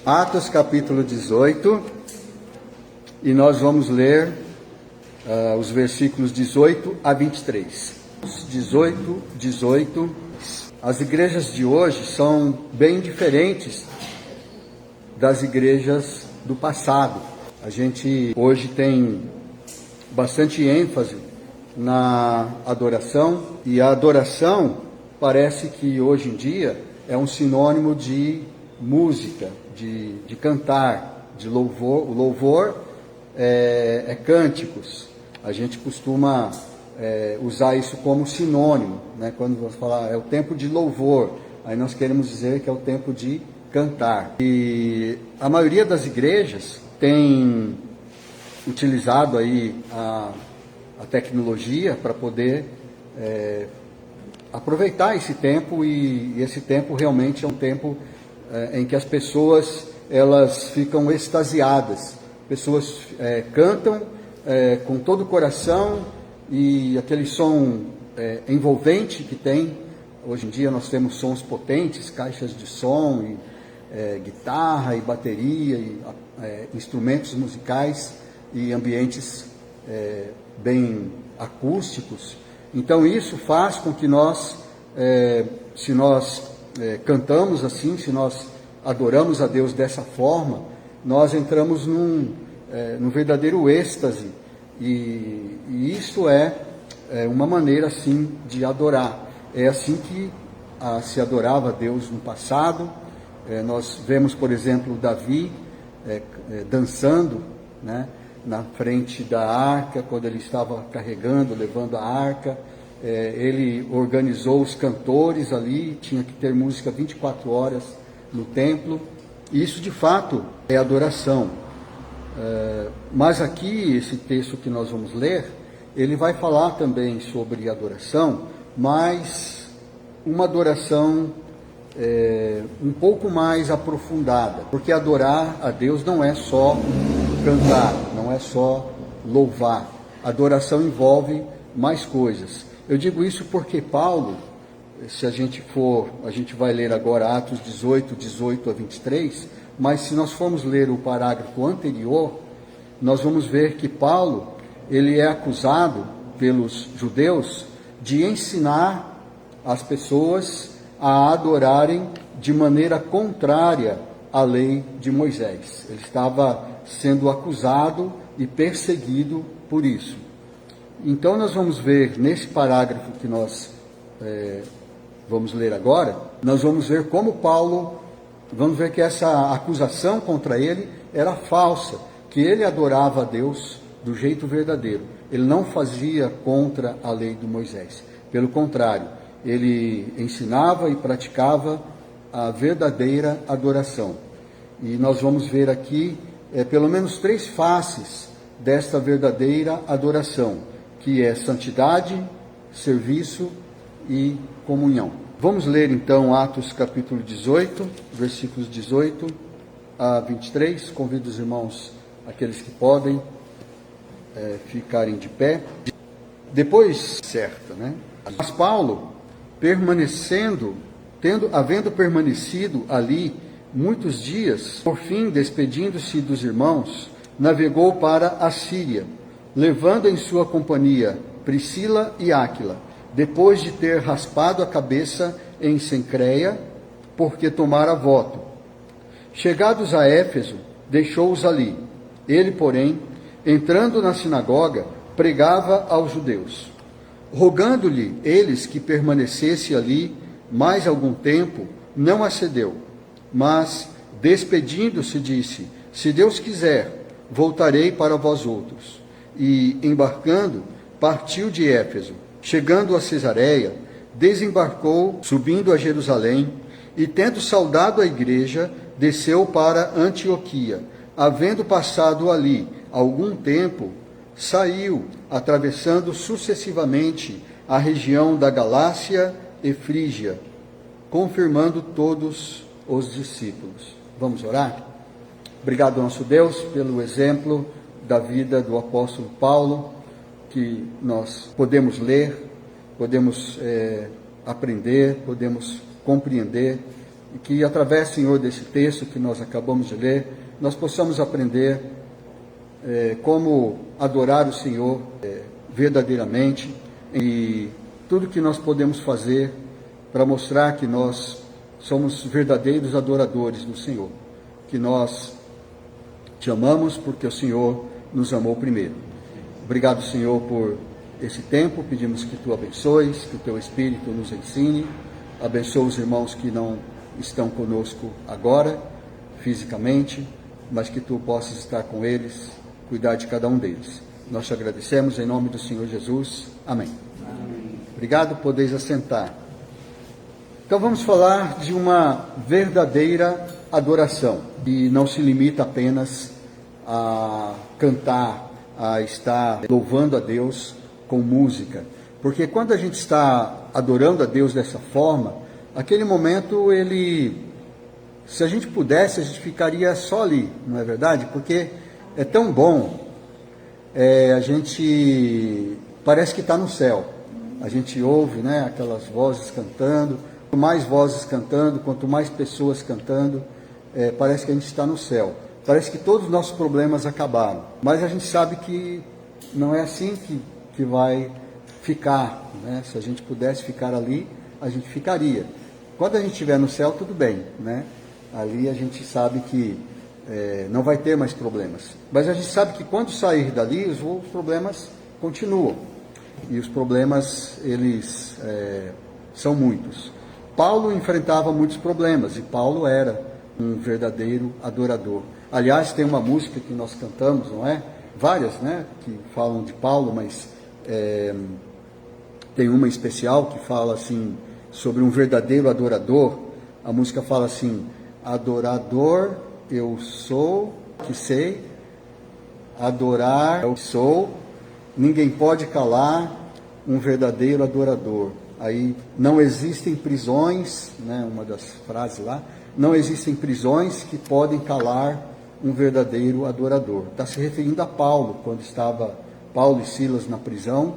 Atos capítulo 18, e nós vamos ler os versículos 18 a 23. 18. As igrejas de hoje são bem diferentes das igrejas do passado. A gente hoje tem bastante ênfase na adoração, e a adoração parece que hoje em dia é um sinônimo de música, de cantar, de louvor. O louvor é cânticos. A gente costuma usar isso como sinônimo, né? Quando você falar é o tempo de louvor, aí nós queremos dizer que é o tempo de cantar. E a maioria das igrejas tem utilizado aí a tecnologia para poder aproveitar esse tempo, e esse tempo realmente é um tempo em que as pessoas elas ficam extasiadas. Pessoas cantam com todo o coração, e aquele som envolvente que tem. Hoje em dia nós temos sons potentes, caixas de som, e guitarra e bateria, e instrumentos musicais e ambientes bem acústicos. Então isso faz com que nós, se nós cantamos assim, se nós adoramos a Deus dessa forma, nós entramos num verdadeiro êxtase, e isso é uma maneira assim de adorar. É assim que se adorava a Deus no passado. Nós vemos, por exemplo, Davi dançando, né, na frente da arca, quando ele estava carregando, levando a arca. Ele organizou os cantores ali, tinha que ter música 24 horas no templo. Isso de fato é adoração. Mas aqui, esse texto que nós vamos ler, ele vai falar também sobre adoração, mas uma adoração um pouco mais aprofundada, porque adorar a Deus não é só cantar, não é só louvar. Adoração envolve mais coisas. Eu digo isso porque Paulo, se a gente vai ler agora Atos 18 a 23, mas se nós formos ler o parágrafo anterior, nós vamos ver que Paulo, ele é acusado pelos judeus de ensinar as pessoas a adorarem de maneira contrária à lei de Moisés. Ele estava sendo acusado e perseguido por isso. Então nós vamos ver nesse parágrafo que nós vamos ler agora, nós vamos ver como Paulo, vamos ver que essa acusação contra ele era falsa, que ele adorava a Deus do jeito verdadeiro. Ele não fazia contra a lei de Moisés. Pelo contrário, ele ensinava e praticava a verdadeira adoração. E nós vamos ver aqui pelo menos 3 faces desta verdadeira adoração, que é santidade, serviço e comunhão. Vamos ler então Atos capítulo 18, versículos 18 a 23. Convido os irmãos, aqueles que podem, ficarem de pé. Depois, certo, né? Mas Paulo, havendo permanecido ali muitos dias, por fim, despedindo-se dos irmãos, navegou para a Síria, levando em sua companhia Priscila e Áquila, depois de ter raspado a cabeça em Cencreia, porque tomara voto. Chegados a Éfeso, deixou-os ali. Ele, porém, entrando na sinagoga, pregava aos judeus. Rogando-lhe eles que permanecesse ali mais algum tempo, não acedeu. Mas, despedindo-se, disse: se Deus quiser, voltarei para vós outros. E, embarcando, partiu de Éfeso. Chegando a Cesareia, desembarcou, subindo a Jerusalém, e tendo saudado a igreja, desceu para Antioquia. Havendo passado ali algum tempo, saiu, atravessando sucessivamente a região da Galácia e Frígia, confirmando todos os discípulos. Vamos orar? Obrigado, nosso Deus, pelo exemplo da vida do apóstolo Paulo, que nós podemos ler, podemos aprender, podemos compreender e que através, Senhor, desse texto que nós acabamos de ler, nós possamos aprender como adorar o Senhor verdadeiramente e tudo que nós podemos fazer para mostrar que nós somos verdadeiros adoradores do Senhor, que nós te amamos porque o Senhor nos amou primeiro. Obrigado, Senhor, por esse tempo, pedimos que Tu abençoes, que o Teu Espírito nos ensine, abençoa os irmãos que não estão conosco agora, fisicamente, mas que Tu possas estar com eles, cuidar de cada um deles. Nós te agradecemos em nome do Senhor Jesus. Amém. Amém. Obrigado, podeis assentar. Então vamos falar de uma verdadeira adoração, e não se limita apenas a cantar, a estar louvando a Deus com música, porque quando a gente está adorando a Deus dessa forma, aquele momento se a gente pudesse, a gente ficaria só ali, não é verdade? Porque é tão bom, a gente parece que está no céu, a gente ouve, né, aquelas vozes cantando, quanto mais vozes cantando, quanto mais pessoas cantando, parece que a gente está no céu, parece que todos os nossos problemas acabaram, mas a gente sabe que não é assim que vai ficar, né? Se a gente pudesse ficar ali, a gente ficaria. Quando a gente estiver no céu, tudo bem, né? Ali a gente sabe que não vai ter mais problemas. Mas a gente sabe que quando sair dali, os problemas continuam. E os problemas, eles são muitos. Paulo enfrentava muitos problemas, e Paulo era um verdadeiro adorador. Aliás, tem uma música que nós cantamos, não é? Várias, né? Que falam de Paulo, mas tem uma especial que fala assim, sobre um verdadeiro adorador. A música fala assim: adorador eu sou, que sei, adorar eu sou, ninguém pode calar um verdadeiro adorador. Aí, não existem prisões, né, uma das frases lá, não existem prisões que podem calar um verdadeiro adorador. Está se referindo a Paulo, quando estava Paulo e Silas na prisão,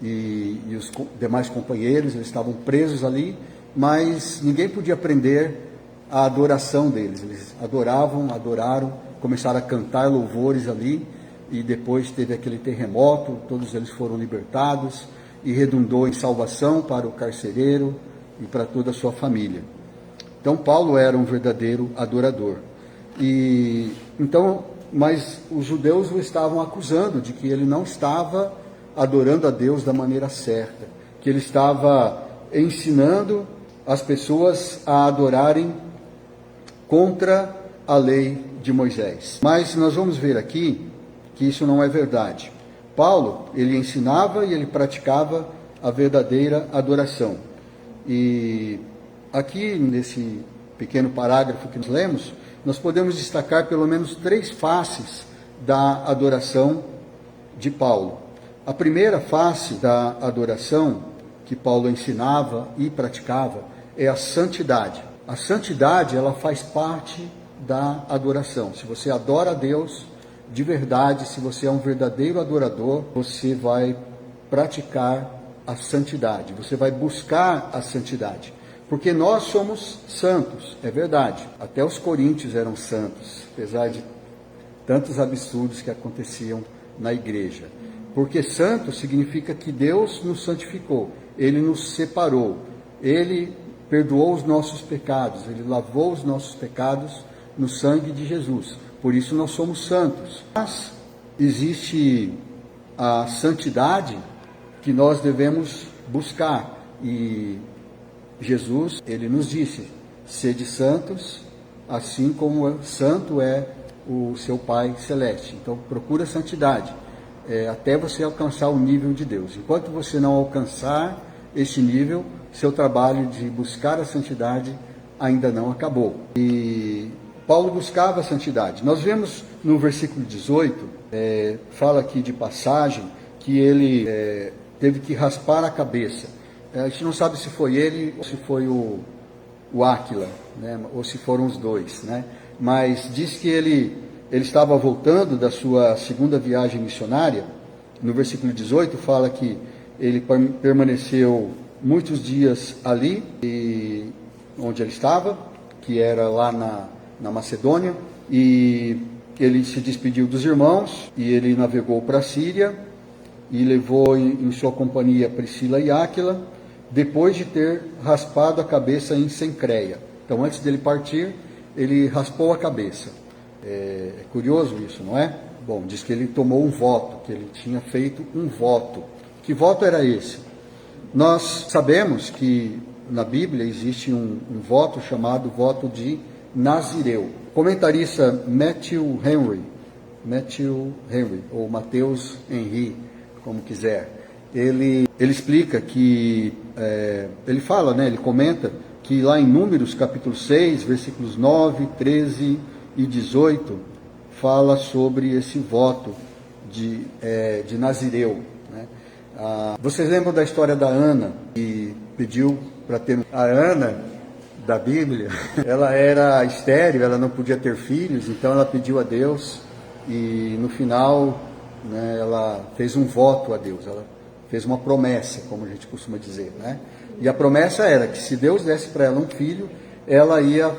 e os demais companheiros, eles estavam presos ali, mas ninguém podia prender a adoração deles. Eles adoraram, começaram a cantar louvores ali, e depois teve aquele terremoto, todos eles foram libertados, e redundou em salvação para o carcereiro e para toda a sua família. Então Paulo era um verdadeiro adorador. E então, mas os judeus o estavam acusando de que ele não estava adorando a Deus da maneira certa, que ele estava ensinando as pessoas a adorarem contra a lei de Moisés. Mas nós vamos ver aqui que isso não é verdade. Paulo, ele ensinava e ele praticava a verdadeira adoração. E aqui nesse pequeno parágrafo que nós lemos, nós podemos destacar pelo menos 3 faces da adoração de Paulo. A primeira face da adoração que Paulo ensinava e praticava é a santidade. A santidade, ela faz parte da adoração. Se você adora a Deus de verdade, se você é um verdadeiro adorador, você vai praticar a santidade, você vai buscar a santidade. Porque nós somos santos, é verdade. Até os coríntios eram santos, apesar de tantos absurdos que aconteciam na igreja. Porque santo significa que Deus nos santificou, Ele nos separou, Ele perdoou os nossos pecados, Ele lavou os nossos pecados no sangue de Jesus. Por isso nós somos santos. Mas existe a santidade que nós devemos buscar. E Jesus, Ele nos disse: sede santos, assim como santo é o seu Pai Celeste. Então procura a santidade, até você alcançar o nível de Deus. Enquanto você não alcançar esse nível, seu trabalho de buscar a santidade ainda não acabou. E Paulo buscava a santidade. Nós vemos no versículo 18, fala aqui de passagem, que ele teve que raspar a cabeça. A gente não sabe se foi ele ou se foi o Áquila, né? Ou se foram os dois, né? Mas diz que ele estava voltando da sua segunda viagem missionária. No versículo 18 fala que ele permaneceu muitos dias ali, e onde ele estava, que era lá na Macedônia, e ele se despediu dos irmãos, e ele navegou para a Síria, e levou em sua companhia Priscila e Áquila, depois de ter raspado a cabeça em Cencreia. Então, antes dele partir, ele raspou a cabeça. É curioso isso, não é? Bom, diz que ele tomou um voto, que ele tinha feito um voto. Que voto era esse? Nós sabemos que na Bíblia existe um voto chamado voto de Nazireu. O comentarista Matthew Henry, ou Mateus Henry, como quiser, ele explica que, ele fala, né, ele comenta que lá em Números capítulo 6, versículos 9, 13 e 18, fala sobre esse voto de Nazireu. Né? Vocês lembram da história da Ana, que pediu para ter... A Ana, da Bíblia, ela era estéril, ela não podia ter filhos, então ela pediu a Deus e no final, né, ela fez um voto a Deus, ela fez uma promessa, como a gente costuma dizer, né? E a promessa era que se Deus desse para ela um filho, ela ia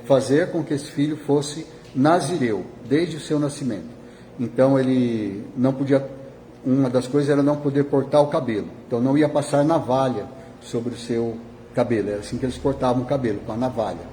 fazer com que esse filho fosse nazireu, desde o seu nascimento. Então ele não podia, uma das coisas era não poder cortar o cabelo, então não ia passar navalha sobre o seu cabelo, era assim que eles cortavam o cabelo, com a navalha.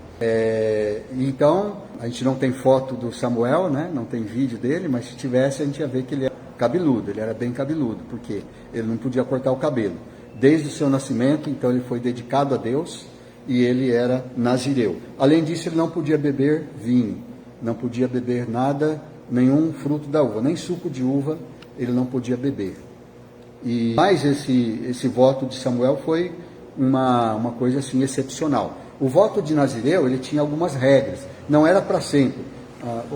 Então, a gente não tem foto do Samuel, né? Não tem vídeo dele, mas se tivesse a gente ia ver que ele era cabeludo, ele era bem cabeludo, porque ele não podia cortar o cabelo. Desde o seu nascimento, então ele foi dedicado a Deus e ele era nazireu. Além disso, ele não podia beber vinho, não podia beber nada, nenhum fruto da uva, nem suco de uva ele não podia beber. Mas esse voto de Samuel foi uma coisa assim excepcional. O voto de Nazireu, ele tinha algumas regras, não era para sempre.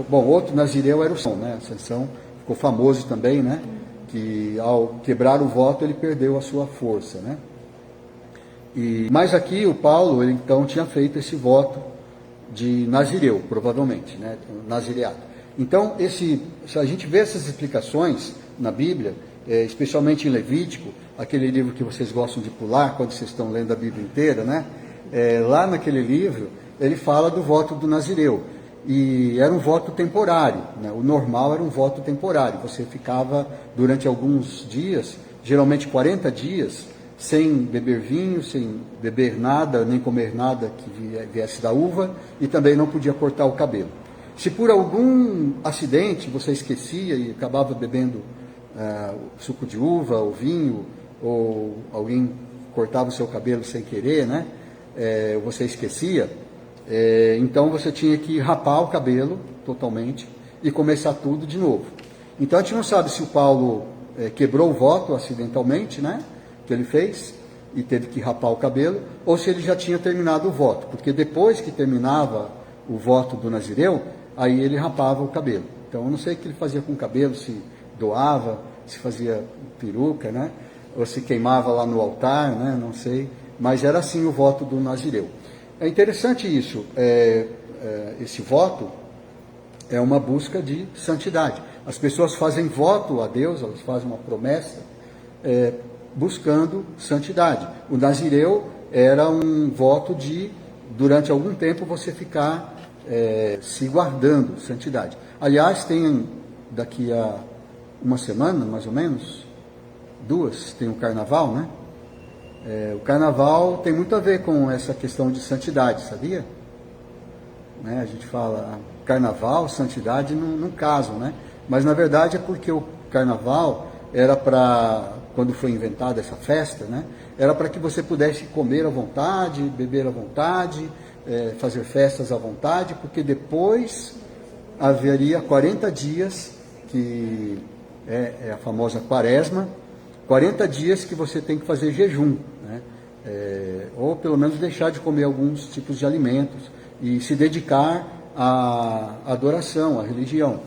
Outro Nazireu era o Sansão, né? Sansão ficou famoso também, né? Que ao quebrar o voto ele perdeu a sua força, né? Mas aqui o Paulo, ele então tinha feito esse voto de Nazireu, provavelmente, né? Nazireado. Então, se a gente vê essas explicações na Bíblia, especialmente em Levítico, aquele livro que vocês gostam de pular quando vocês estão lendo a Bíblia inteira, né? Lá naquele livro, ele fala do voto do Nazireu, e era um voto temporário, né? O normal era um voto temporário, você ficava durante alguns dias, geralmente 40 dias, sem beber vinho, sem beber nada, nem comer nada que viesse da uva, e também não podia cortar o cabelo. Se por algum acidente você esquecia e acabava bebendo suco de uva ou vinho, ou alguém cortava o seu cabelo sem querer, né? Você esquecia, então você tinha que rapar o cabelo totalmente e começar tudo de novo. Então a gente não sabe se o Paulo quebrou o voto acidentalmente, né? Que ele fez e teve que rapar o cabelo, ou se ele já tinha terminado o voto, porque depois que terminava o voto do Nazireu, aí ele rapava o cabelo. Então eu não sei o que ele fazia com o cabelo, se doava, se fazia peruca, né? Ou se queimava lá no altar, né? Não sei, mas era assim o voto do Nazireu. É interessante isso, esse voto é uma busca de santidade. As pessoas fazem voto a Deus, elas fazem uma promessa buscando santidade. O Nazireu era um voto de, durante algum tempo, você ficar se guardando santidade. Aliás, tem daqui a uma semana, mais ou menos, 2, tem o Carnaval, né? O Carnaval tem muito a ver com essa questão de santidade, sabia? Né? A gente fala Carnaval, santidade não casam, né? Mas na verdade é porque o Carnaval era para, quando foi inventada essa festa, né? Era para que você pudesse comer à vontade, beber à vontade, fazer festas à vontade, porque depois haveria 40 dias, que é a famosa quaresma, 40 dias que você tem que fazer jejum, né? Ou pelo menos deixar de comer alguns tipos de alimentos e se dedicar à adoração, à religião.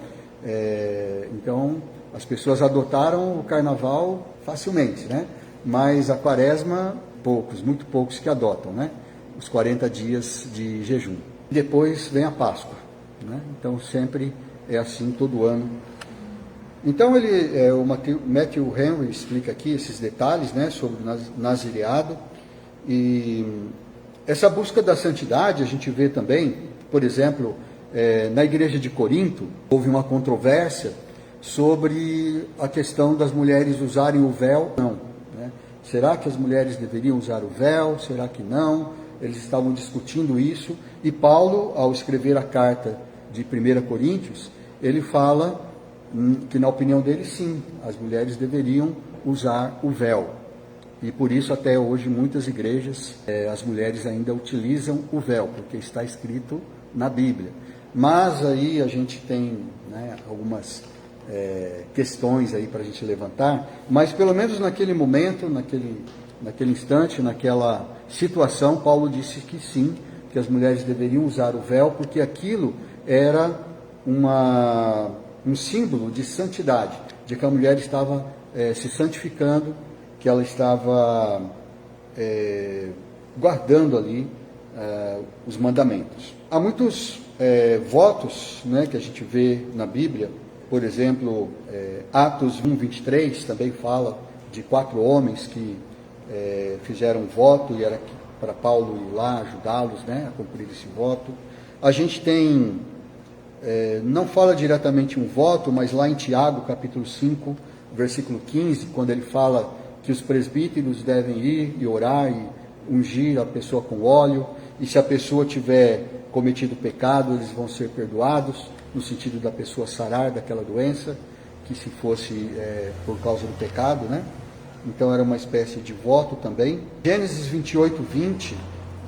Então, as pessoas adotaram o carnaval facilmente, né? Mas a quaresma, muito poucos que adotam, né? Os 40 dias de jejum. Depois vem a Páscoa, né? Então, sempre é assim todo ano. Então, o Matthew Henry explica aqui esses detalhes, né, sobre o nazireado, e Essa busca da santidade a gente vê também, por exemplo, na igreja de Corinto, houve uma controvérsia sobre a questão das mulheres usarem o véu. Não, né? Será que as mulheres deveriam usar o véu? Será que não? Eles estavam discutindo isso, e Paulo, ao escrever a carta de 1 Coríntios, ele fala que, na opinião dele, sim, as mulheres deveriam usar o véu. E por isso, até hoje, muitas igrejas, as mulheres ainda utilizam o véu, porque está escrito na Bíblia. Mas aí a gente tem, né, algumas questões aí para a gente levantar, mas pelo menos naquele momento, naquele instante, naquela situação, Paulo disse que sim, que as mulheres deveriam usar o véu, porque aquilo era um símbolo de santidade, de que a mulher estava se santificando, que ela estava guardando ali os mandamentos. Há muitos votos, né, que a gente vê na Bíblia. Por exemplo, Atos 1:23 também fala de 4 homens que fizeram um voto, e era para Paulo ir lá ajudá-los, né, a cumprir esse voto. A gente tem, não fala diretamente um voto, mas lá em Tiago, capítulo 5, versículo 15, quando ele fala que os presbíteros devem ir e orar e ungir a pessoa com óleo, e se a pessoa tiver cometido pecado, eles vão ser perdoados, no sentido da pessoa sarar daquela doença, que se fosse por causa do pecado, né? Então era uma espécie de voto também. Gênesis 28:20,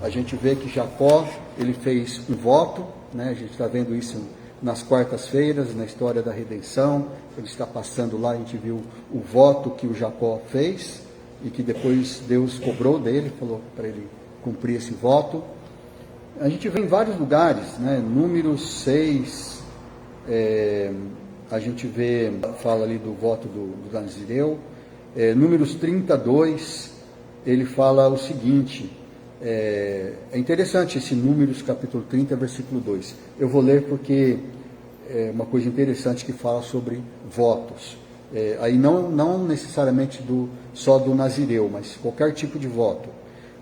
a gente vê que Jacó, ele fez um voto, né? A gente está vendo isso nas quartas-feiras, na história da redenção. Ele está passando lá, a gente viu o voto que o Jacó fez, e que depois Deus cobrou dele, falou para ele cumprir esse voto. A gente vê em vários lugares, né? Números 6, a gente vê, fala ali do voto do Nazireu. Números 32, ele fala o seguinte, é interessante esse Números capítulo 30, versículo 2. Eu vou ler porque é uma coisa interessante que fala sobre votos. Aí não necessariamente só do Nazireu, mas qualquer tipo de voto.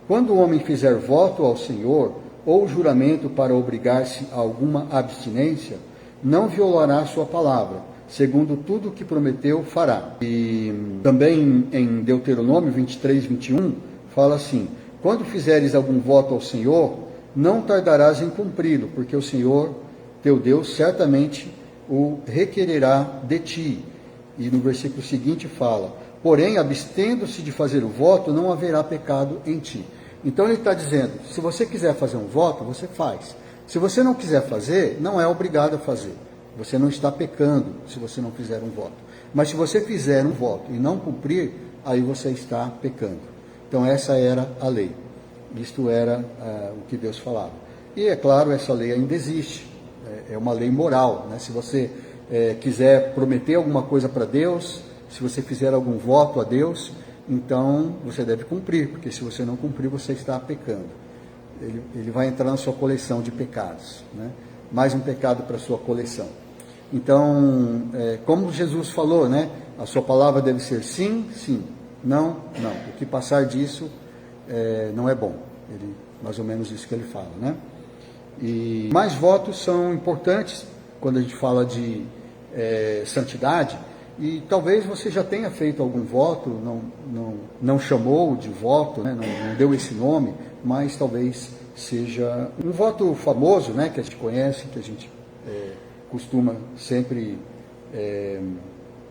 Quando o homem fizer voto ao Senhor, ou juramento para obrigar-se a alguma abstinência, não violará sua palavra, segundo tudo o que prometeu fará. E também em Deuteronômio 23:21, fala assim: quando fizeres algum voto ao Senhor, não tardarás em cumpri-lo, porque o Senhor, teu Deus, certamente o requererá de ti. E no versículo seguinte fala: porém, abstendo-se de fazer o voto, não haverá pecado em ti. Então ele está dizendo, se você quiser fazer um voto, você faz. Se você não quiser fazer, não é obrigado a fazer. Você não está pecando se você não fizer um voto. Mas se você fizer um voto e não cumprir, aí você está pecando. Então essa era a lei. Isto era o que Deus falava. E é claro, essa lei ainda existe. É uma lei moral, né? Se você quiser prometer alguma coisa para Deus, se você fizer algum voto a Deus, então você deve cumprir, porque se você não cumprir, você está pecando. Ele vai entrar na sua coleção de pecados, né? Mais um pecado para a sua coleção. Então, como Jesus falou, né? A sua palavra deve ser sim, sim, não, não. O que passar disso não é bom. Mais ou menos isso que ele fala, né? E mais votos são importantes quando a gente fala de santidade. E talvez você já tenha feito algum voto, não chamou de voto, né? Não deu esse nome, mas talvez seja um voto famoso, né? Que a gente conhece, que a gente costuma sempre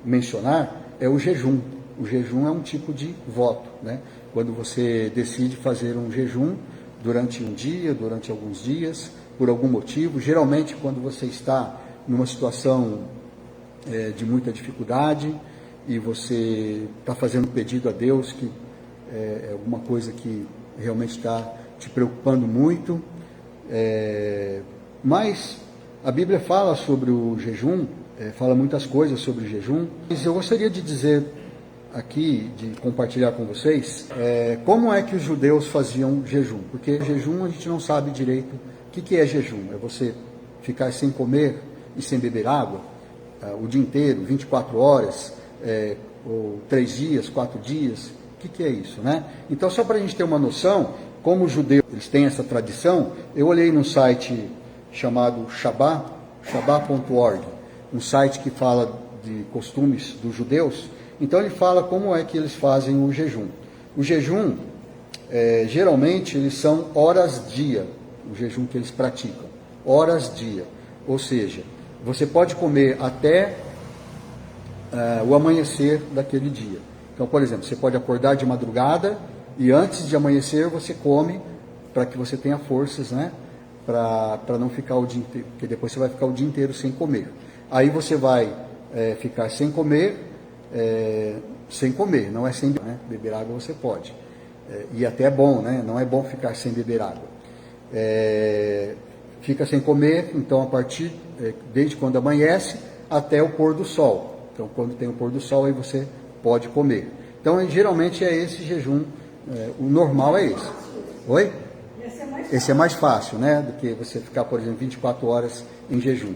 mencionar, é o jejum. O jejum é um tipo de voto, né? Quando você decide fazer um jejum durante um dia, durante alguns dias, por algum motivo, geralmente quando você está numa situação de muita dificuldade e você está fazendo um pedido a Deus, que é alguma coisa que realmente está te preocupando muito, mas a Bíblia fala sobre o jejum, fala muitas coisas sobre o jejum, mas eu gostaria de dizer aqui, de compartilhar com vocês, como é que os judeus faziam jejum, porque jejum a gente não sabe direito o que é jejum. É você ficar sem comer e sem beber água o dia inteiro, 24 horas, ou 3 dias, 4 dias, o que é isso, né? Então, só para a gente ter uma noção, como os judeus eles têm essa tradição, eu olhei num site chamado Shabbat.org, um site que fala de costumes dos judeus. Então ele fala como é que eles fazem o jejum. O jejum, geralmente, eles são horas-dia, o jejum que eles praticam, horas-dia. Ou seja, você pode comer até o amanhecer daquele dia. Então, por exemplo, você pode acordar de madrugada e antes de amanhecer você come para que você tenha forças, né? Para não ficar o dia inteiro, porque depois você vai ficar o dia inteiro sem comer. Aí você vai ficar sem comer, não é sem beber, né? Beber água você pode. E até é bom, né? Não é bom ficar sem beber água. Fica sem comer, então a partir, desde quando amanhece até o pôr do sol. Então quando tem o pôr do sol aí você pode comer. Então geralmente é esse jejum, o normal é esse. Oi? Esse é mais fácil, né? Do que você ficar, por exemplo, 24 horas em jejum.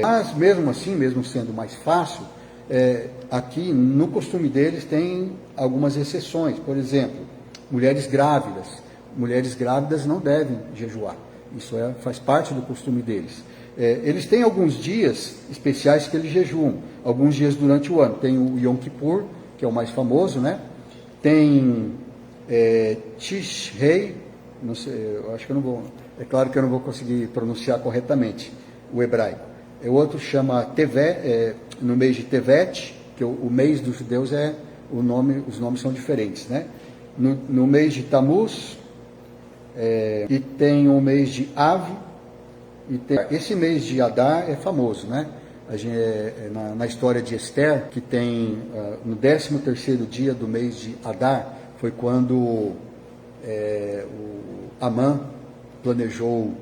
Mas mesmo assim, mesmo sendo mais fácil, aqui no costume deles tem algumas exceções. Por exemplo, mulheres grávidas. Mulheres grávidas não devem jejuar. Isso faz parte do costume deles. Eles têm alguns dias especiais que eles jejuam, alguns dias durante o ano. Tem o Yom Kippur, que é o mais famoso, né? Tem Tishrei, não sei, eu acho que eu não vou, é claro que eu não vou conseguir pronunciar corretamente o hebraico. O outro chama Tevet, no mês de Tevet, que o mês dos judeus os nomes são diferentes, né? No mês de Tammuz, e tem o mês de Av, esse mês de Adar é famoso, né? Na história de Esther, que tem no 13º dia do mês de Adar, foi quando o Amã planejou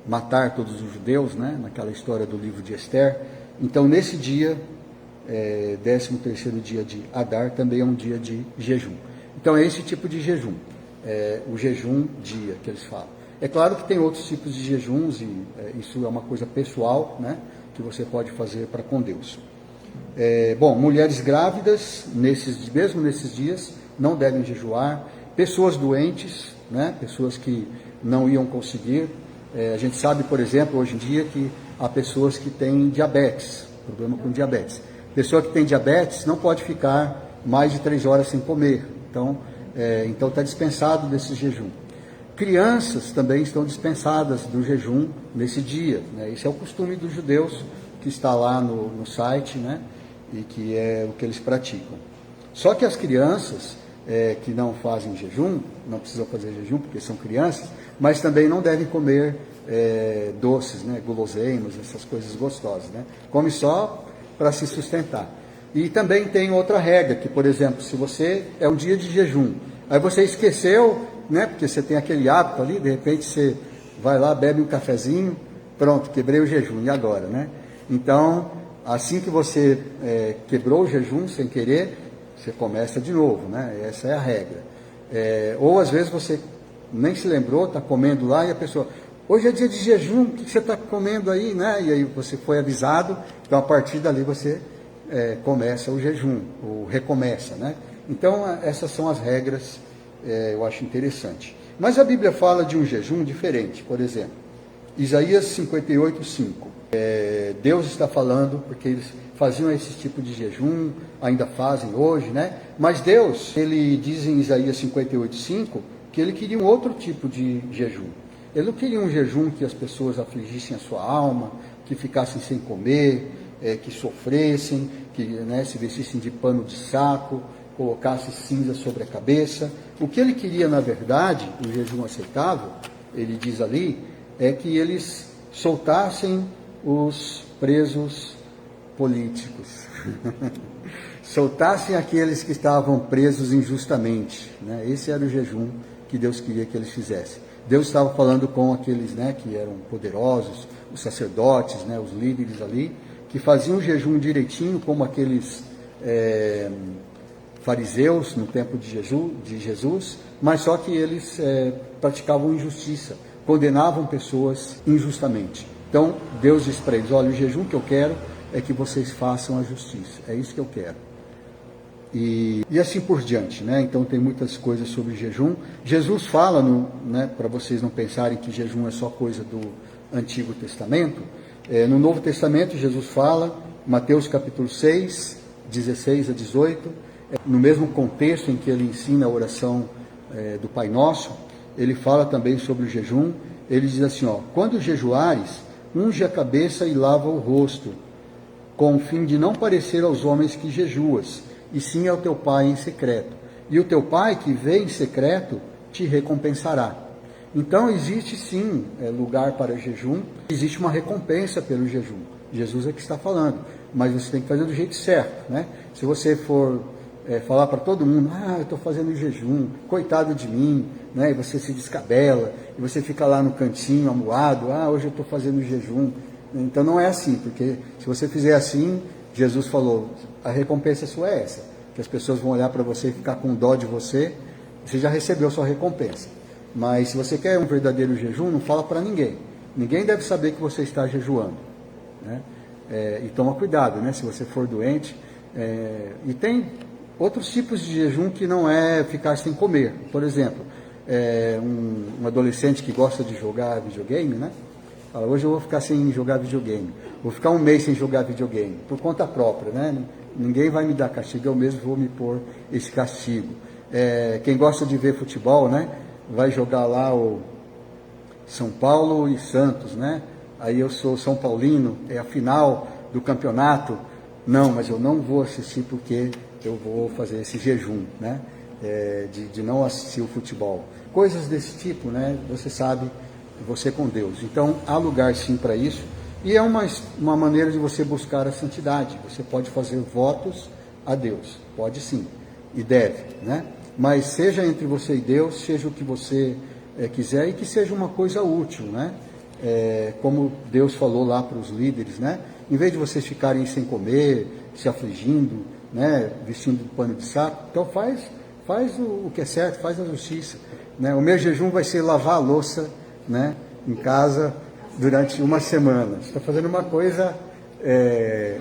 matar todos os judeus, né? Naquela história do livro de Esther. Então nesse dia, 13º dia de Adar, também é um dia de jejum. Então é esse tipo de jejum, o jejum dia que eles falam. É claro que tem outros tipos de jejuns e isso é uma coisa pessoal, né, que você pode fazer para com Deus. Bom, mulheres grávidas, mesmo nesses dias, não devem jejuar. Pessoas doentes, né, pessoas que não iam conseguir. A gente sabe, por exemplo, hoje em dia que há pessoas que têm diabetes, problema com diabetes. Pessoa que tem diabetes não pode ficar mais de 3 horas sem comer. Então está dispensado desse jejum. Crianças também estão dispensadas do jejum nesse dia, né? Esse é o costume dos judeus que está lá no site, né? E que é o que eles praticam. Só que as crianças que não fazem jejum, não precisam fazer jejum porque são crianças, mas também não devem comer doces, né? Guloseimas, essas coisas gostosas, né? Come só para se sustentar. E também tem outra regra, que por exemplo, se você é um dia de jejum, aí você esqueceu, né, porque você tem aquele hábito ali, de repente você vai lá, bebe um cafezinho, pronto, quebrei o jejum, e agora, né? Então, assim que você quebrou o jejum sem querer, você começa de novo, né? Essa é a regra. Ou às vezes você nem se lembrou, está comendo lá e a pessoa, hoje é dia de jejum, o que você está comendo aí, né? E aí você foi avisado, então a partir dali você começa o jejum, ou recomeça, né? Então essas são as regras. Eu acho interessante. Mas a Bíblia fala de um jejum diferente, por exemplo, Isaías 58:5. Deus está falando, porque eles faziam esse tipo de jejum, ainda fazem hoje, né? Mas Deus, ele diz em Isaías 58:5 que ele queria um outro tipo de jejum. Ele não queria um jejum que as pessoas afligissem a sua alma, que ficassem sem comer, que sofressem, que, né, se vestissem de pano de saco, colocasse cinza sobre a cabeça. O que ele queria, na verdade, o jejum aceitável, ele diz ali, é que eles soltassem os presos políticos, soltassem aqueles que estavam presos injustamente, né? Esse era o jejum que Deus queria que eles fizessem. Deus estava falando com aqueles, né, que eram poderosos, os sacerdotes, né, os líderes ali, que faziam o jejum direitinho, como aqueles fariseus no tempo de Jesus, mas só que eles praticavam injustiça, condenavam pessoas injustamente. Então Deus diz para eles, olha, o jejum que eu quero é que vocês façam a justiça, é isso que eu quero. e assim por diante, né? Então tem muitas coisas sobre jejum. Jesus fala, né, para vocês não pensarem que jejum é só coisa do Antigo Testamento, no Novo Testamento Jesus fala, Mateus capítulo 6, 16 a 18, no mesmo contexto em que ele ensina a oração do Pai Nosso, ele fala também sobre o jejum. Ele diz assim, quando jejuares, unge a cabeça e lava o rosto, com o fim de não parecer aos homens que jejuas, e sim ao teu Pai em secreto. E o teu Pai que vê em secreto te recompensará. Então existe sim lugar para jejum, existe uma recompensa pelo jejum. Jesus é que está falando, mas você tem que fazer do jeito certo, né? Se você for falar para todo mundo, eu estou fazendo jejum, coitado de mim, né? E você se descabela, e você fica lá no cantinho amuado, hoje eu estou fazendo jejum. Então não é assim, porque se você fizer assim, Jesus falou, a recompensa sua é essa, que as pessoas vão olhar para você e ficar com dó de você, você já recebeu sua recompensa. Mas se você quer um verdadeiro jejum, não fala para ninguém. Ninguém deve saber que você está jejuando, né? E toma cuidado, né? Se você for doente. E tem outros tipos de jejum que não é ficar sem comer. Por exemplo, um adolescente que gosta de jogar videogame, né? Fala, hoje eu vou ficar sem jogar videogame. Vou ficar um mês sem jogar videogame, por conta própria, né? Ninguém vai me dar castigo, eu mesmo vou me pôr esse castigo. Quem gosta de ver futebol, né? Vai jogar lá o São Paulo e Santos, né? Aí eu sou São Paulino, é a final do campeonato. Não, mas eu não vou assistir porque eu vou fazer esse jejum, né? De não assistir o futebol. Coisas desse tipo, né? Você sabe, você com Deus. Então, há lugar sim para isso. E é uma maneira de você buscar a santidade. Você pode fazer votos a Deus. Pode sim. E deve, né? Mas seja entre você e Deus, seja o que você quiser e que seja uma coisa útil, né? Como Deus falou lá para os líderes, né? Em vez de vocês ficarem sem comer, se afligindo, né? Vestindo pano de saco, então faz o que é certo, faz a justiça, né? O meu jejum vai ser lavar a louça, né? Em casa durante uma semana. Você está fazendo uma coisa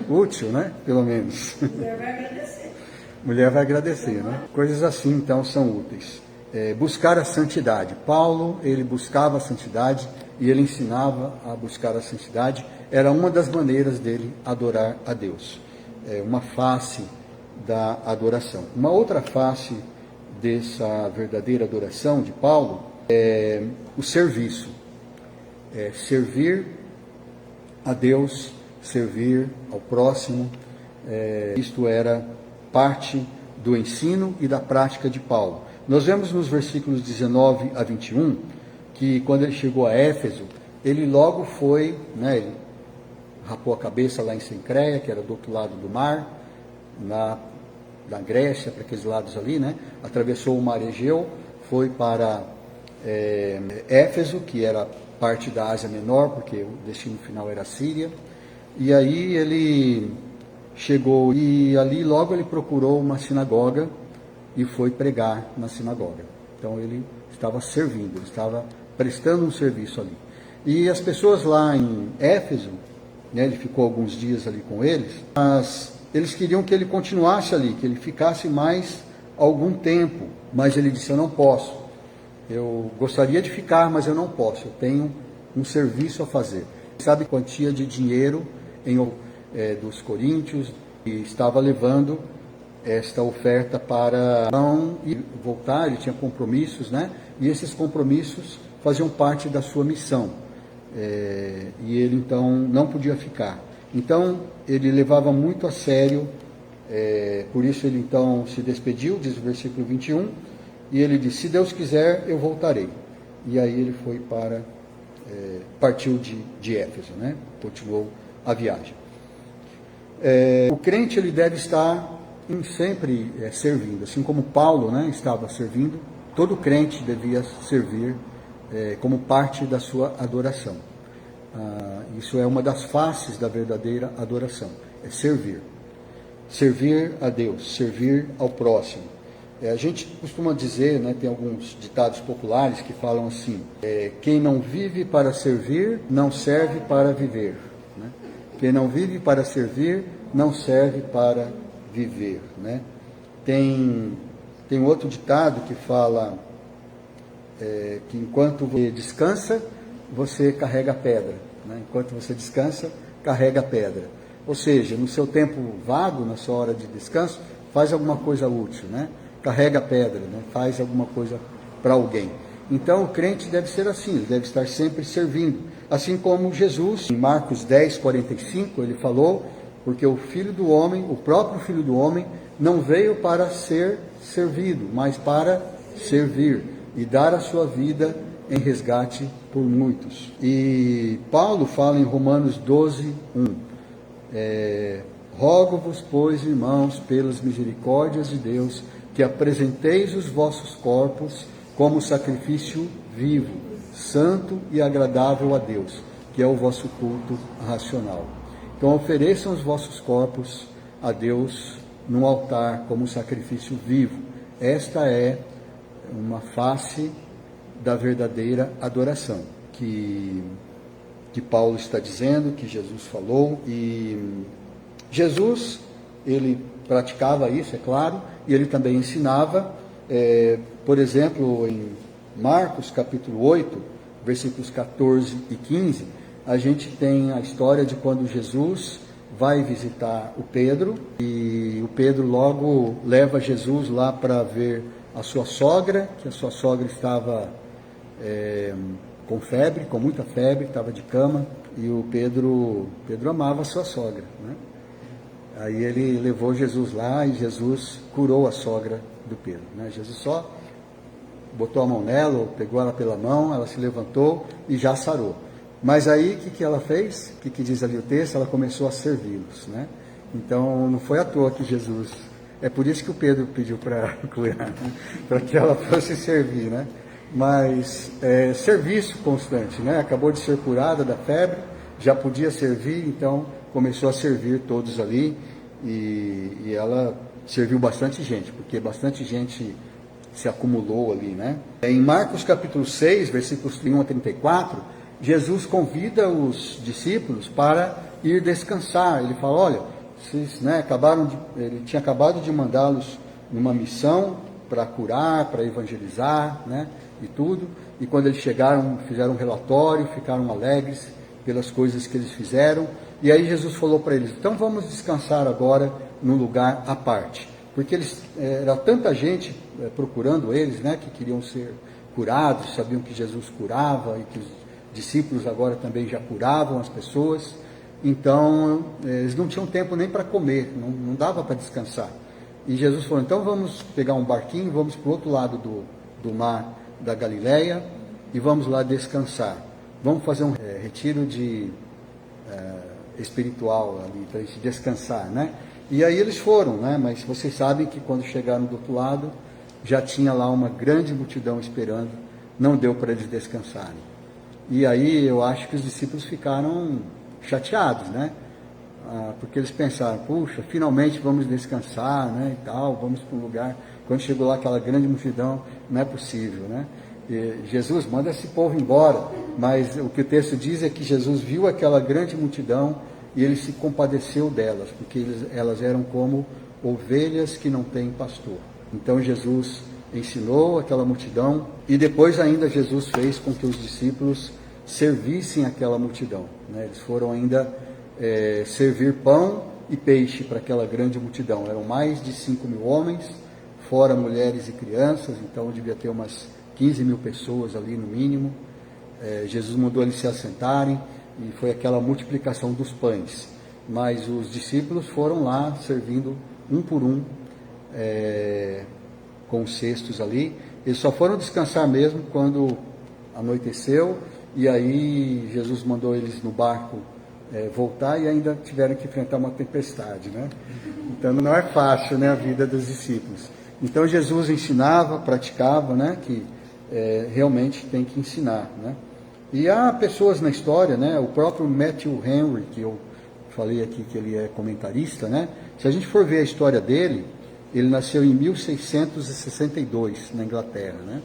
útil, né? Pelo menos. Mulher vai agradecer. Mulher vai agradecer, né? Coisas assim, então, são úteis. Buscar a santidade. Paulo, ele buscava a santidade e ele ensinava a buscar a santidade. Era uma das maneiras dele adorar a Deus. Uma face da adoração. Uma outra face dessa verdadeira adoração de Paulo é o serviço. Servir a Deus, servir ao próximo. Isto era parte do ensino e da prática de Paulo. Nós vemos nos versículos 19 a 21 que quando ele chegou a Éfeso, ele logo foi, né, ele rapou a cabeça lá em Cencreia, que era do outro lado do mar, da Grécia, para aqueles lados ali, né, atravessou o mar Egeu, foi para Éfeso, que era parte da Ásia Menor, porque o destino final era a Síria, e aí ele chegou, e ali logo ele procurou uma sinagoga e foi pregar na sinagoga. Então ele estava servindo, ele estava prestando um serviço ali. E as pessoas lá em Éfeso, né, ele ficou alguns dias ali com eles, mas eles queriam que ele continuasse ali, que ele ficasse mais algum tempo, mas ele disse, eu não posso. Eu gostaria de ficar, mas eu não posso, eu tenho um serviço a fazer. Sabe quantia de dinheiro dos coríntios, e estava levando esta oferta para não voltar, ele tinha compromissos, né? E esses compromissos faziam parte da sua missão. E ele então não podia ficar. Então ele levava muito a sério, por isso ele então se despediu, diz o versículo 21, e ele disse, se Deus quiser eu voltarei. E aí ele foi para, partiu de Éfeso, né? Continuou a viagem. O crente ele deve estar sempre servindo, assim como Paulo, né, estava servindo, todo crente devia servir como parte da sua adoração. Isso é uma das faces da verdadeira adoração, é servir. Servir a Deus, servir ao próximo. A gente costuma dizer, né, tem alguns ditados populares que falam assim, quem não vive para servir, não serve para viver. Né? Quem não vive para servir, não serve para viver. Né? Tem outro ditado que fala que enquanto você descansa, você carrega a pedra, né? Enquanto você descansa, carrega a pedra. Ou seja, no seu tempo vago, na sua hora de descanso, faz alguma coisa útil, né? Carrega a pedra, né? Faz alguma coisa para alguém. Então o crente deve ser assim, ele deve estar sempre servindo. Assim como Jesus, em Marcos 10, 45, ele falou, porque o Filho do Homem, o próprio Filho do Homem, não veio para ser servido, mas para servir e dar a sua vida em resgate por muitos. E Paulo fala em Romanos 12, 1, rogo-vos, pois, irmãos, pelas misericórdias de Deus, que apresenteis os vossos corpos como sacrifício vivo, santo e agradável a Deus, que é o vosso culto racional. Então ofereçam os vossos corpos a Deus num altar como sacrifício vivo. Esta é uma face da verdadeira adoração, que Paulo está dizendo, que Jesus falou. E Jesus, ele praticava isso, é claro, e ele também ensinava, por exemplo, em Marcos capítulo 8, versículos 14 e 15, a gente tem a história de quando Jesus vai visitar o Pedro, e o Pedro logo leva Jesus lá para ver a sua sogra, que a sua sogra estava com febre, com muita febre, estava de cama, e o Pedro amava a sua sogra, né? Aí ele levou Jesus lá e Jesus curou a sogra do Pedro, né? Jesus só botou a mão nela, ou pegou ela pela mão, ela se levantou e já sarou. Mas aí, o que ela fez? O que diz ali o texto? Ela começou a servi-los, né? Então, não foi à toa que Jesus... É por isso que o Pedro pediu para curar, né? Para que ela fosse servir, né? Mas, serviço constante, né? Acabou de ser curada da febre, já podia servir, então começou a servir todos ali, e ela serviu bastante gente, porque bastante gente se acumulou ali, né? Em Marcos capítulo 6, versículos 31 a 34, Jesus convida os discípulos para ir descansar. Ele fala, olha, vocês, né, ele tinha acabado de mandá-los numa missão para curar, para evangelizar, né, e tudo, e quando eles chegaram, fizeram um relatório, ficaram alegres pelas coisas que eles fizeram, e aí Jesus falou para eles, então vamos descansar agora num lugar à parte, porque era tanta gente procurando eles, né, que queriam ser curados, sabiam que Jesus curava, e que os discípulos agora também já curavam as pessoas, então eles não tinham tempo nem para comer, não dava para descansar. E Jesus falou, então vamos pegar um barquinho, vamos para o outro lado do mar da Galileia e vamos lá descansar. Vamos fazer um retiro espiritual ali, para a gente descansar, né? E aí eles foram, né? Mas vocês sabem que quando chegaram do outro lado, já tinha lá uma grande multidão esperando, não deu para eles descansarem. E aí eu acho que os discípulos ficaram chateados, né? Porque eles pensaram, puxa, finalmente vamos descansar, né, e tal, vamos para um lugar. Quando chegou lá aquela grande multidão, não é possível, né? E Jesus, manda esse povo embora. Mas o que o texto diz é que Jesus viu aquela grande multidão e ele se compadeceu delas, porque elas eram como ovelhas que não têm pastor. Então Jesus ensinou aquela multidão e depois ainda Jesus fez com que os discípulos servissem aquela multidão, né? Eles foram ainda servir pão e peixe para aquela grande multidão. Eram mais de 5.000 homens, fora mulheres e crianças, então devia ter umas 15.000 pessoas ali no mínimo. Jesus mandou eles se assentarem e foi aquela multiplicação dos pães. Mas os discípulos foram lá servindo um por um, com os cestos ali. Eles só foram descansar mesmo quando anoiteceu, e aí Jesus mandou eles no barco voltar, e ainda tiveram que enfrentar uma tempestade, né? Então não é fácil, né, a vida dos discípulos. Então Jesus ensinava, praticava, né, que realmente tem que ensinar, né? E há pessoas na história, né, o próprio Matthew Henry, que eu falei aqui que ele é comentarista, né? Se a gente for ver a história dele, ele nasceu em 1662 na Inglaterra, né?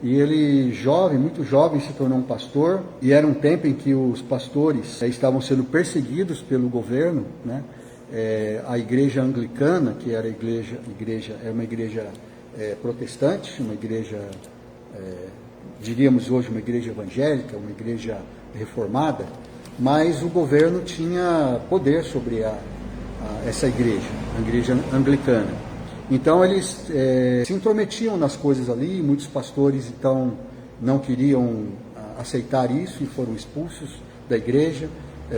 E ele, jovem, muito jovem, se tornou um pastor, e era um tempo em que os pastores estavam sendo perseguidos pelo governo, né? a igreja anglicana, que era é uma igreja protestante, uma igreja, diríamos hoje, uma igreja evangélica, uma igreja reformada, mas o governo tinha poder sobre essa igreja, a igreja anglicana. Então eles se intrometiam nas coisas ali, muitos pastores então não queriam aceitar isso e foram expulsos da igreja.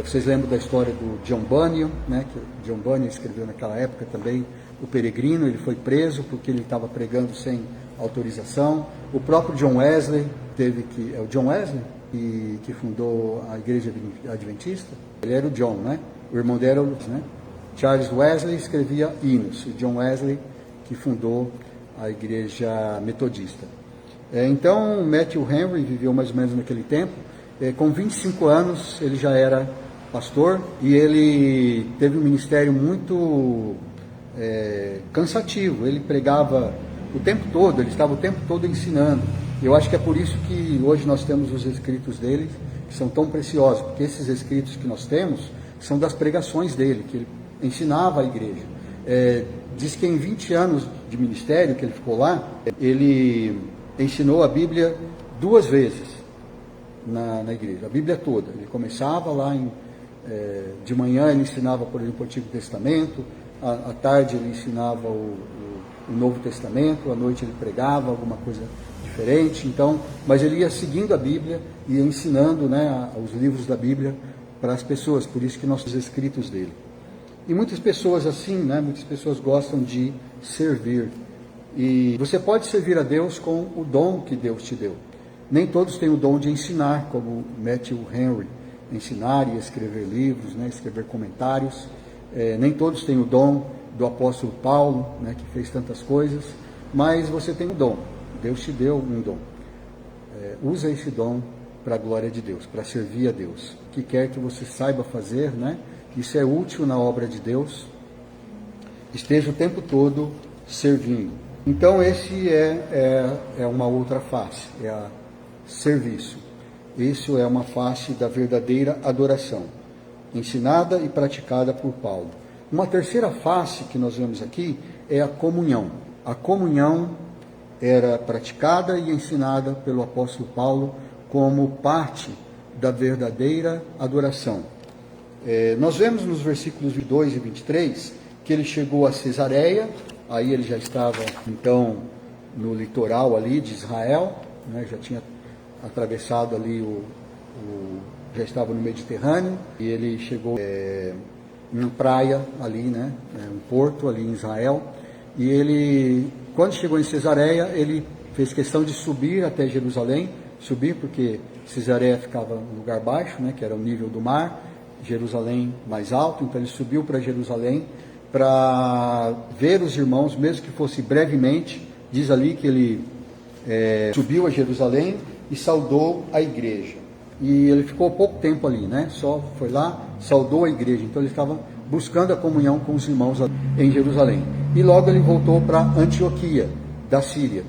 Vocês lembram da história do John Bunyan, né, que John Bunyan escreveu naquela época também, o Peregrino. Ele foi preso porque ele estava pregando sem autorização. O próprio John Wesley é o John Wesley que fundou a igreja adventista. Ele era o John, né? O irmão dele era o, né? Charles Wesley escrevia hinos, e John Wesley que fundou a igreja metodista. Então, Matthew Henry viveu mais ou menos naquele tempo. Com 25 anos, ele já era pastor, e ele teve um ministério muito cansativo. Ele pregava o tempo todo, ele estava o tempo todo ensinando. Eu acho que é por isso que hoje nós temos os escritos dele, que são tão preciosos, porque esses escritos que nós temos são das pregações dele, que ele ensinava a igreja. Diz que em 20 anos de ministério que ele ficou lá, ele ensinou a Bíblia 2 vezes na igreja, a Bíblia toda. Ele começava lá, de manhã ele ensinava, por exemplo, o Antigo Testamento, à tarde ele ensinava o Novo Testamento, à noite ele pregava alguma coisa diferente. Então, mas ele ia seguindo a Bíblia e ia ensinando, né, os livros da Bíblia para as pessoas, por isso que nós temos escritos dele. E muitas pessoas assim, né, muitas pessoas gostam de servir. E você pode servir a Deus com o dom que Deus te deu. Nem todos têm o dom de ensinar, como Matthew Henry, ensinar e escrever livros, né, escrever comentários. Nem todos têm o dom do apóstolo Paulo, né, que fez tantas coisas, mas você tem um dom. Deus te deu um dom. Usa esse dom para a glória de Deus, para servir a Deus. O que quer que você saiba fazer, né, isso é útil na obra de Deus. Esteja o tempo todo servindo. Então esse é uma outra face, é a serviço. Isso é uma face da verdadeira adoração, ensinada e praticada por Paulo. Uma terceira face que nós vemos aqui é a comunhão. A comunhão era praticada e ensinada pelo apóstolo Paulo como parte da verdadeira adoração. Nós vemos nos versículos 22 e 23 que ele chegou a Cesareia. Aí ele já estava, então, no litoral ali de Israel, né, já tinha atravessado ali já estava no Mediterrâneo, e ele chegou em uma praia ali, né, um porto ali em Israel, e ele, quando chegou em Cesareia, ele fez questão de subir até Jerusalém, porque Cesareia ficava no lugar baixo, né, que era o nível do mar, Jerusalém mais alto, então ele subiu para Jerusalém, para ver os irmãos, mesmo que fosse brevemente. Diz ali que ele subiu a Jerusalém e saudou a igreja. E ele ficou pouco tempo ali, né? Só foi lá, saudou a igreja. Então ele estava buscando a comunhão com os irmãos em Jerusalém. E logo ele voltou para Antioquia, da Síria,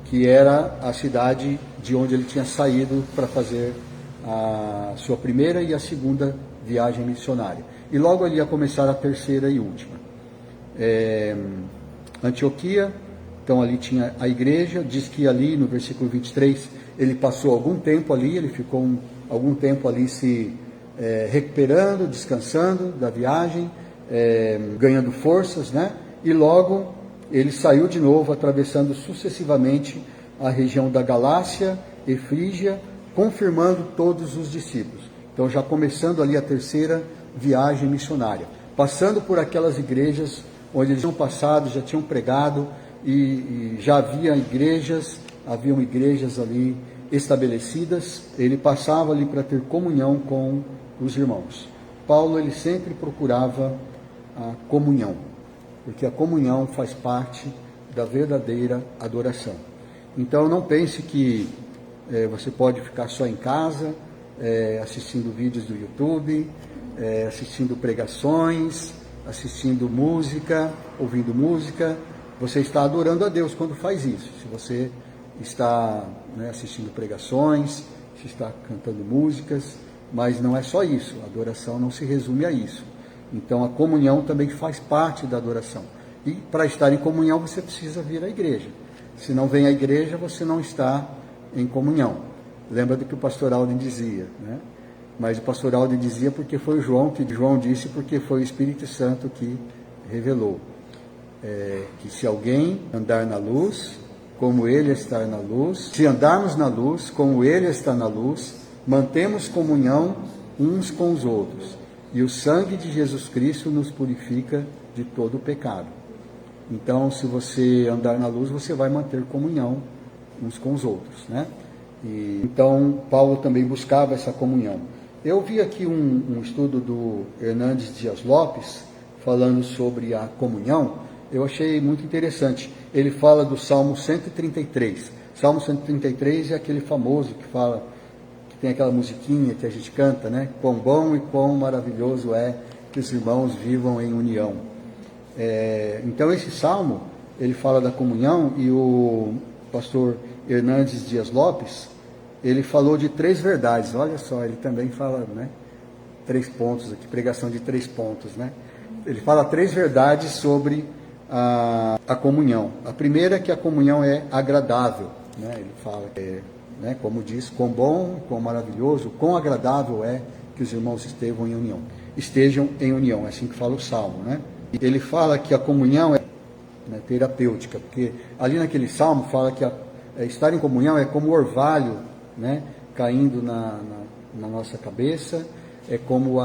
que era a cidade de onde ele tinha saído para fazer a sua primeira e a segunda viagem missionária. E logo ele ia começar a terceira e última. Antioquia, então ali tinha a igreja. Diz que ali no versículo 23 ele passou algum tempo ali, ele ficou algum tempo ali se recuperando, descansando da viagem, ganhando forças, né? E logo ele saiu de novo, atravessando sucessivamente a região da Galácia e Frígia, confirmando todos os discípulos. Então já começando ali a terceira viagem missionária, passando por aquelas igrejas onde eles tinham passado, já tinham pregado, e já haviam igrejas ali estabelecidas. Ele passava ali para ter comunhão com os irmãos. Paulo, ele sempre procurava a comunhão, porque a comunhão faz parte da verdadeira adoração. Então não pense que você pode ficar só em casa, assistindo vídeos do YouTube, assistindo pregações, assistindo música, ouvindo música. Você está adorando a Deus quando faz isso. Se você está, né, assistindo pregações, se está cantando músicas, mas não é só isso. A adoração não se resume a isso. Então a comunhão também faz parte da adoração. E para estar em comunhão você precisa vir à igreja. Se não vem à igreja, você não está em comunhão. Lembra do que o pastor Alden dizia, né? Mas o pastor Alden dizia porque foi o João, que João disse porque foi o Espírito Santo que revelou. Que se alguém andar na luz, como ele está na luz, se andarmos na luz, como ele está na luz, mantemos comunhão uns com os outros. E o sangue de Jesus Cristo nos purifica de todo o pecado. Então, se você andar na luz, você vai manter comunhão uns com os outros, né? Então, Paulo também buscava essa comunhão. Eu vi aqui um estudo do Hernandes Dias Lopes, falando sobre a comunhão. Eu achei muito interessante. Ele fala do Salmo 133. Salmo 133 é aquele famoso que fala, que tem aquela musiquinha que a gente canta, né? Quão bom e quão maravilhoso é que os irmãos vivam em união. Então esse salmo, ele fala da comunhão, e o pastor Hernandes Dias Lopes, ele falou de 3 verdades. Olha só, ele também fala, né? 3 pontos aqui, pregação de 3 pontos, né? Ele fala 3 verdades sobre a comunhão. A primeira é que a comunhão é agradável, né? Ele fala, né, como diz, quão bom, quão maravilhoso, quão agradável é que os irmãos estejam em união, é assim que fala o Salmo, né? E ele fala que a comunhão é, né, terapêutica, porque ali naquele Salmo fala que estar em comunhão é como o orvalho, né, caindo na nossa cabeça, é como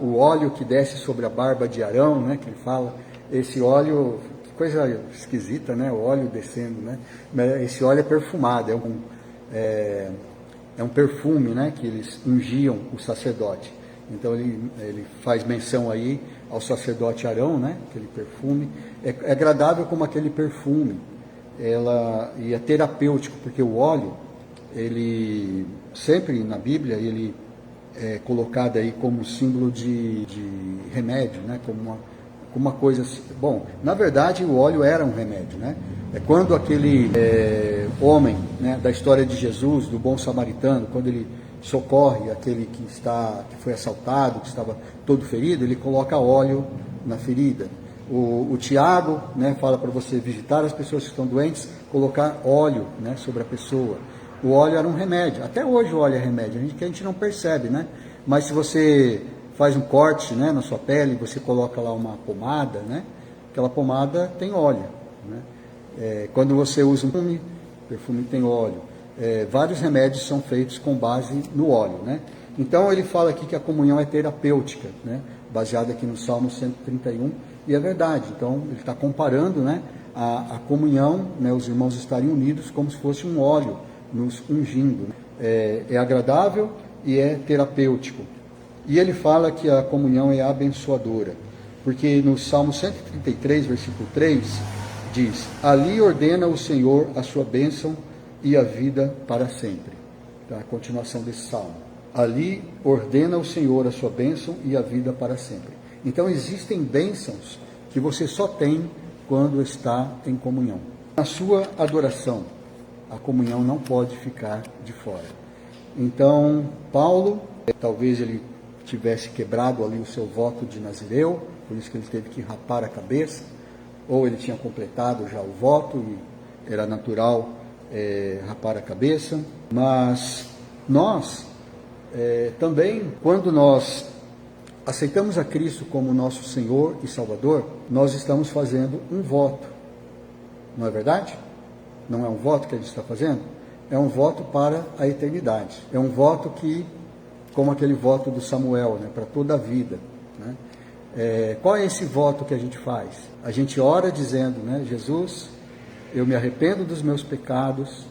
o óleo que desce sobre a barba de Arão, né, que ele fala. Esse óleo, que coisa esquisita, né? O óleo descendo, né? Esse óleo é perfumado, é um perfume, né? Que eles ungiam o sacerdote. Então ele faz menção aí ao sacerdote Arão, né? Aquele perfume. É agradável como aquele perfume. E é terapêutico, porque o óleo, ele sempre na Bíblia, ele é colocado aí como símbolo de remédio, né? Como uma coisa assim. Bom, na verdade o óleo era um remédio, né? É quando aquele homem, né, da história de Jesus, do bom samaritano, quando ele socorre aquele que foi assaltado, que estava todo ferido, ele coloca óleo na ferida. O Tiago, né, fala para você visitar as pessoas que estão doentes, colocar óleo, né, sobre a pessoa. O óleo era um remédio. Até hoje o óleo é remédio, que a gente não percebe, né? Mas se você faz um corte, né, na sua pele, você coloca lá uma pomada, né? Aquela pomada tem óleo, né? Quando você usa um perfume tem óleo. Vários remédios são feitos com base no óleo, né? Então ele fala aqui que a comunhão é terapêutica, né? Baseado aqui no Salmo 131, e é verdade. Então ele está comparando, né, a comunhão, né, os irmãos estarem unidos como se fosse um óleo nos ungindo. É agradável e é terapêutico. E ele fala que a comunhão é abençoadora, porque no Salmo 133, versículo 3, diz: ali ordena o Senhor a sua bênção e a vida para sempre. Então, a continuação desse salmo. Ali ordena o Senhor a sua bênção e a vida para sempre. Então existem bênçãos que você só tem quando está em comunhão. Na sua adoração, a comunhão não pode ficar de fora. Então, Paulo, talvez ele tivesse quebrado ali o seu voto de Nazireu, por isso que ele teve que rapar a cabeça, ou ele tinha completado já o voto e era natural rapar a cabeça. Mas nós também, quando nós aceitamos a Cristo como nosso Senhor e Salvador, nós estamos fazendo um voto, não é verdade? Não é um voto que a gente está fazendo? É um voto para a eternidade. É um voto que, como aquele voto do Samuel, né, para toda a vida, né? Qual é esse voto que a gente faz? A gente ora dizendo, né, Jesus, eu me arrependo dos meus pecados,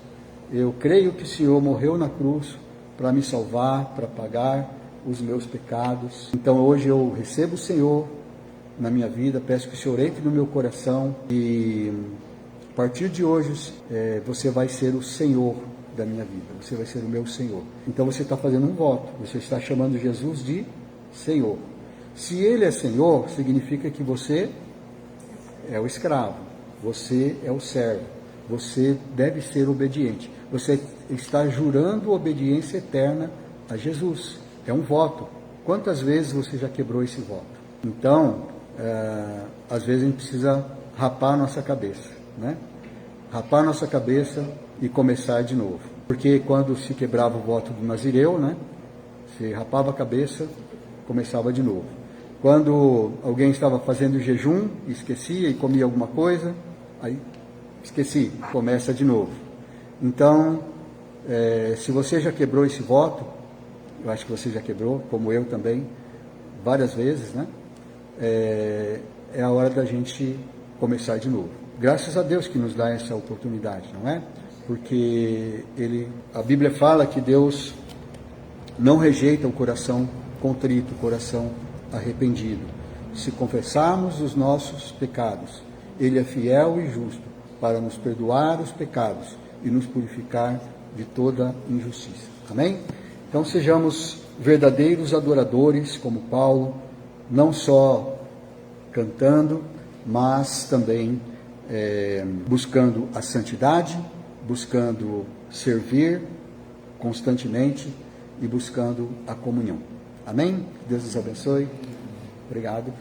eu creio que o Senhor morreu na cruz para me salvar, para pagar os meus pecados. Então hoje eu recebo o Senhor na minha vida, peço que o Senhor entre no meu coração e a partir de hoje você vai ser o Senhor da minha vida, você vai ser o meu Senhor. Então você está fazendo um voto, você está chamando Jesus de Senhor. Se Ele é Senhor, significa que você é o escravo, você é o servo, você deve ser obediente, você está jurando obediência eterna a Jesus. É um voto. Quantas vezes você já quebrou esse voto? Então, às vezes a gente precisa rapar a nossa cabeça, né? Rapar a nossa cabeça e começar de novo. Porque quando se quebrava o voto do Nazireu, né? Se rapava a cabeça, começava de novo. Quando alguém estava fazendo jejum, esquecia e comia alguma coisa, aí esqueci, começa de novo. Então, se você já quebrou esse voto, eu acho que você já quebrou, como eu também, várias vezes, né? É a hora da gente começar de novo. Graças a Deus que nos dá essa oportunidade, não é? Porque a Bíblia fala que Deus não rejeita o coração contrito, o coração arrependido. Se confessarmos os nossos pecados, Ele é fiel e justo para nos perdoar os pecados e nos purificar de toda injustiça. Amém? Então sejamos verdadeiros adoradores como Paulo, não só cantando, mas também buscando a santidade, buscando servir constantemente e buscando a comunhão. Amém? Deus os abençoe. Obrigado.